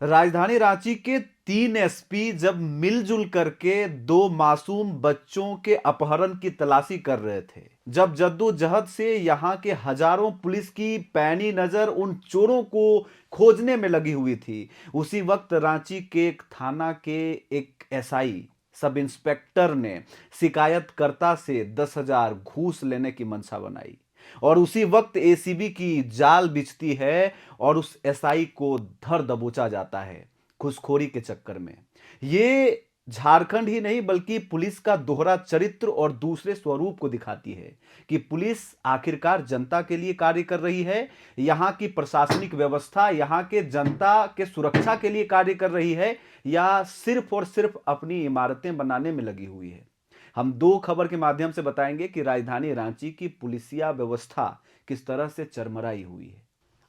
राजधानी रांची के 3 एसपी जब मिलजुल करके 2 मासूम बच्चों के अपहरण की तलाशी कर रहे थे, जब जद्दोजहद से यहां के हजारों पुलिस की पैनी नजर उन चोरों को खोजने में लगी हुई थी, उसी वक्त रांची के एक थाना के एक एसआई सब इंस्पेक्टर ने शिकायतकर्ता से 10,000 घूस लेने की मंशा बनाई। और उसी वक्त एसीबी की जाल बिछती है और उस एसआई को धर दबोचा जाता है घूसखोरी के चक्कर में। ये झारखंड ही नहीं बल्कि पुलिस का दोहरा चरित्र और दूसरे स्वरूप को दिखाती है कि पुलिस आखिरकार जनता के लिए कार्य कर रही है, यहाँ की प्रशासनिक व्यवस्था यहाँ के जनता के सुरक्षा के लिए कार्य कर रही है, या सिर्फ और सिर्फ अपनी इमारतें बनाने में लगी हुई है। हम 2 खबर के माध्यम से बताएंगे कि राजधानी रांची की पुलिसिया व्यवस्था किस तरह से चरमराई हुई है।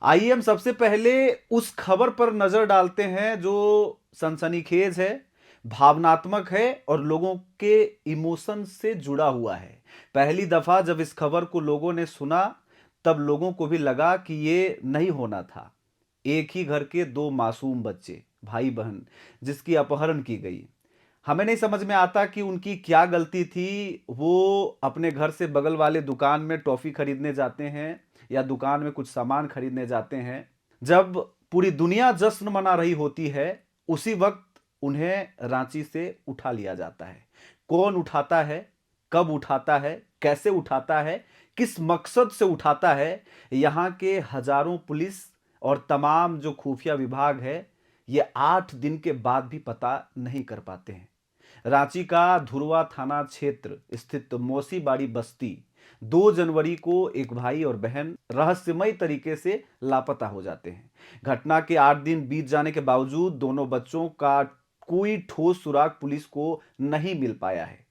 आइए हम सबसे पहले उस खबर पर नजर डालते हैं जो सनसनीखेज है, भावनात्मक है और लोगों के इमोशन से जुड़ा हुआ है। पहली दफा जब इस खबर को लोगों ने सुना, तब लोगों को भी लगा कि ये नहीं होना था। एक ही घर के 2 मासूम बच्चे, भाई बहन, जिसकी अपहरण की गई। हमें नहीं समझ में आता कि उनकी क्या गलती थी। वो अपने घर से बगल वाले दुकान में टॉफी खरीदने जाते हैं या दुकान में कुछ सामान खरीदने जाते हैं। जब पूरी दुनिया जश्न मना रही होती है, उसी वक्त उन्हें रांची से उठा लिया जाता है। कौन उठाता है, कब उठाता है, कैसे उठाता है, किस मकसद से उठाता है, यहाँ के हजारों पुलिस और तमाम जो खुफिया विभाग है, ये 8 दिन के बाद भी पता नहीं कर पाते हैं। रांची का धुरवा थाना क्षेत्र स्थित मौसीबाड़ी बस्ती, 2 जनवरी को एक भाई और बहन रहस्यमय तरीके से लापता हो जाते हैं। घटना के 8 दिन बीत जाने के बावजूद दोनों बच्चों का कोई ठोस सुराग पुलिस को नहीं मिल पाया है।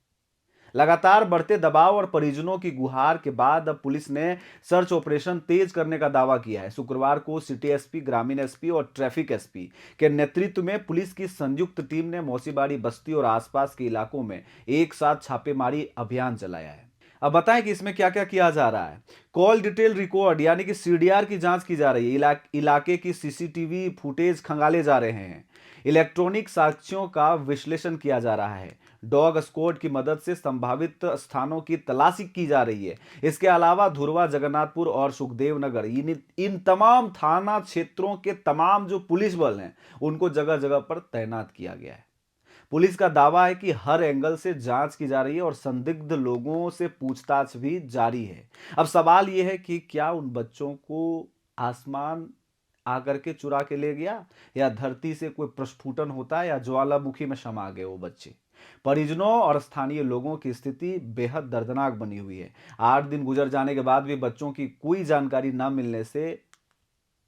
लगातार बढ़ते दबाव और परिजनों की गुहार के बाद अब पुलिस ने सर्च ऑपरेशन तेज करने का दावा किया है। शुक्रवार को सिटी एसपी, ग्रामीण एसपी और ट्रैफिक एसपी के नेतृत्व में पुलिस की संयुक्त टीम ने मौसीबाड़ी बस्ती और आसपास के इलाकों में एक साथ छापेमारी अभियान चलाया है। अब बताएं कि इसमें क्या क्या किया जा रहा है। कॉल डिटेल रिकॉर्ड यानी कि सीडीआर की जांच की जा रही है। इलाके की सीसीटीवी फुटेज खंगाले जा रहे हैं। इलेक्ट्रॉनिक साक्ष्यों का विश्लेषण किया जा रहा है। डॉग स्क्वाड की मदद से संभावित स्थानों की तलाशी की जा रही है। इसके अलावा धुरवा, जगन्नाथपुर और सुखदेव नगर इन तमाम थाना क्षेत्रों के तमाम जो पुलिस बल हैं, उनको जगह जगह पर तैनात किया गया है। पुलिस का दावा है कि हर एंगल से जांच की जा रही है और संदिग्ध लोगों से पूछताछ भी जारी है। अब सवाल यह है कि क्या उन बच्चों को आसमान आकर के चुरा के ले गया, या धरती से कोई प्रस्फुटन होता है, या ज्वालामुखी में समा गए वो बच्चे। परिजनों और स्थानीय लोगों की स्थिति बेहद दर्दनाक बनी हुई है। 8 दिन गुजर जाने के बाद भी बच्चों की कोई जानकारी न मिलने से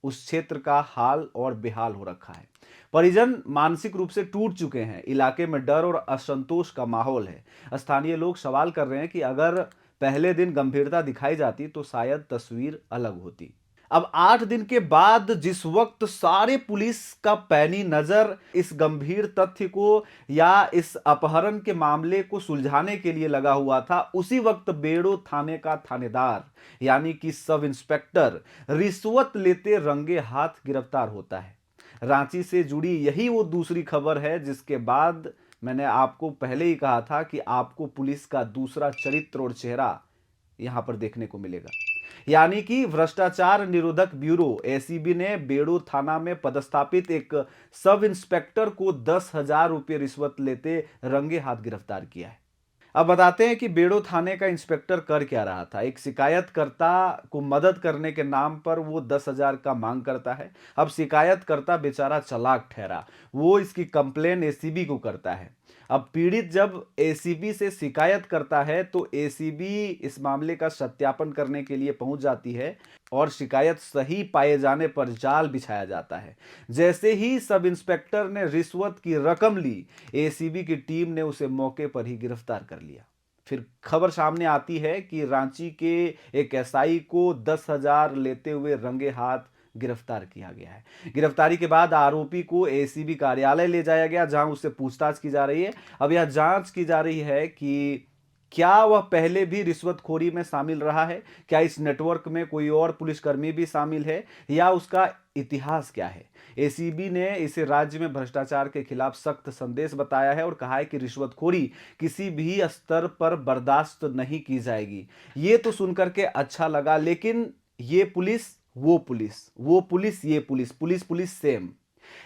उस क्षेत्र का हाल और बेहाल हो रखा है। परिजन मानसिक रूप से टूट चुके हैं। इलाके में डर और असंतोष का माहौल है। स्थानीय लोग सवाल कर रहे हैं कि अगर पहले दिन गंभीरता दिखाई जाती तो शायद तस्वीर अलग होती। अब 8 दिन के बाद जिस वक्त सारे पुलिस का पैनी नजर इस गंभीर तथ्य को या इस अपहरण के मामले को सुलझाने के लिए लगा हुआ था, उसी वक्त बेड़ो थाने का थानेदार यानी कि सब इंस्पेक्टर रिश्वत लेते रंगे हाथ गिरफ्तार होता है। रांची से जुड़ी यही वो दूसरी खबर है जिसके बाद मैंने आपको पहले ही कहा था कि आपको पुलिस का दूसरा चरित्र और चेहरा यहां पर देखने को मिलेगा। यानी कि भ्रष्टाचार निरोधक ब्यूरो एसीबी ने बेड़ो थाना में पदस्थापित एक सब इंस्पेक्टर को 10,000 रुपये रिश्वत लेते रंगे हाथ गिरफ्तार किया है। अब बताते हैं कि बेड़ो थाने का इंस्पेक्टर कर क्या रहा था। एक शिकायतकर्ता को मदद करने के नाम पर वो 10,000 का मांग करता है। अब शिकायतकर्ता बेचारा चालाक ठहरा, वो इसकी कंप्लेन एसीबी को करता है। अब पीड़ित जब एसीबी से शिकायत करता है तो एसीबी इस मामले का सत्यापन करने के लिए पहुंच जाती है और शिकायत सही पाए जाने पर जाल बिछाया जाता है। जैसे ही सब इंस्पेक्टर ने रिश्वत की रकम ली, एसीबी की टीम ने उसे मौके पर ही गिरफ्तार कर लिया। फिर खबर सामने आती है कि रांची के एक एसआई को 10,000 लेते हुए रंगे हाथ गिरफ्तार किया गया है। गिरफ्तारी के बाद आरोपी को एसीबी कार्यालय ले जाया गया जहां उससे पूछताछ की जा रही है। अब यह जांच की जा रही है कि क्या वह पहले भी रिश्वतखोरी में शामिल रहा है, क्या इस नेटवर्क में कोई और पुलिसकर्मी भी शामिल है, या उसका इतिहास क्या है। एसीबी ने इसे राज्य में भ्रष्टाचार के खिलाफ सख्त संदेश बताया है और कहा है कि रिश्वतखोरी किसी भी स्तर पर बर्दाश्त नहीं की जाएगी। ये तो सुनकर के अच्छा लगा, लेकिन ये पुलिस वो पुलिस, वो पुलिस ये पुलिस, पुलिस पुलिस सेम।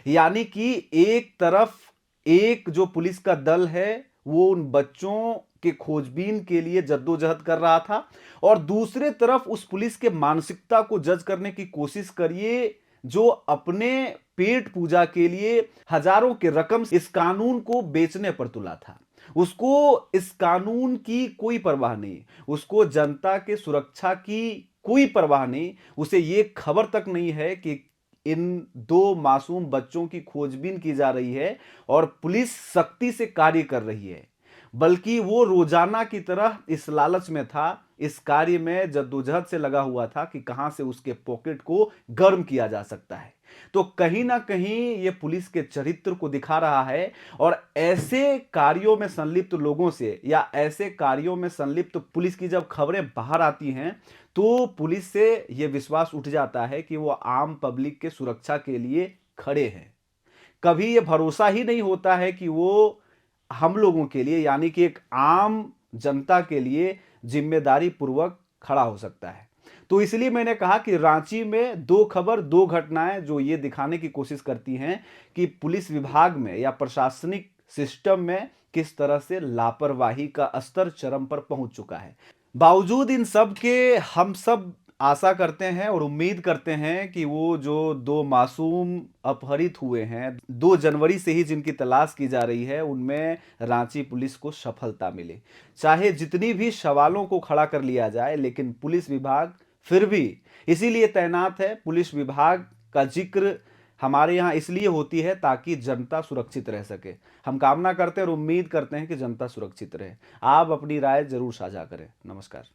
यानी कि एक तरफ एक जो पुलिस का दल है वो उन बच्चों के खोजबीन के लिए जद्दोजहद कर रहा था, और दूसरे तरफ उस पुलिस के मानसिकता को जज करने की कोशिश करिए जो अपने पेट पूजा के लिए हजारों की रकम इस कानून को बेचने पर तुला था। उसको इस कानून की कोई परवाह नहीं, उसको जनता के सुरक्षा की कोई परवाह नहीं, उसे ये खबर तक नहीं है कि इन दो मासूम बच्चों की खोजबीन की जा रही है और पुलिस सख्ती से कार्य कर रही है, बल्कि वो रोजाना की तरह इस लालच में था, इस कार्य में जद्दोजहद से लगा हुआ था कि कहां से उसके पॉकेट को गर्म किया जा सकता है। तो कहीं ना कहीं ये पुलिस के चरित्र को दिखा रहा है, और ऐसे कार्यों में संलिप्त लोगों से या ऐसे कार्यों में संलिप्त पुलिस की जब खबरें बाहर आती हैं तो पुलिस से यह विश्वास उठ जाता है कि वो आम पब्लिक के सुरक्षा के लिए खड़े हैं। कभी ये भरोसा ही नहीं होता है कि वो हम लोगों के लिए, यानी कि एक आम जनता के लिए जिम्मेदारी पूर्वक खड़ा हो सकता है। तो इसलिए मैंने कहा कि रांची में दो खबर, दो घटनाएं जो ये दिखाने की कोशिश करती हैं कि पुलिस विभाग में या प्रशासनिक सिस्टम में किस तरह से लापरवाही का स्तर चरम पर पहुंच चुका है। बावजूद इन सब के हम सब आशा करते हैं और उम्मीद करते हैं कि वो जो दो मासूम अपहरित हुए हैं 2 जनवरी से ही जिनकी तलाश की जा रही है, उनमें रांची पुलिस को सफलता मिले। चाहे जितनी भी सवालों को खड़ा कर लिया जाए, लेकिन पुलिस विभाग फिर भी इसीलिए तैनात है। पुलिस विभाग का जिक्र हमारे यहाँ इसलिए होती है ताकि जनता सुरक्षित रह सके। हम कामना करते हैं और उम्मीद करते हैं कि जनता सुरक्षित रहे। आप अपनी राय जरूर साझा करें। नमस्कार।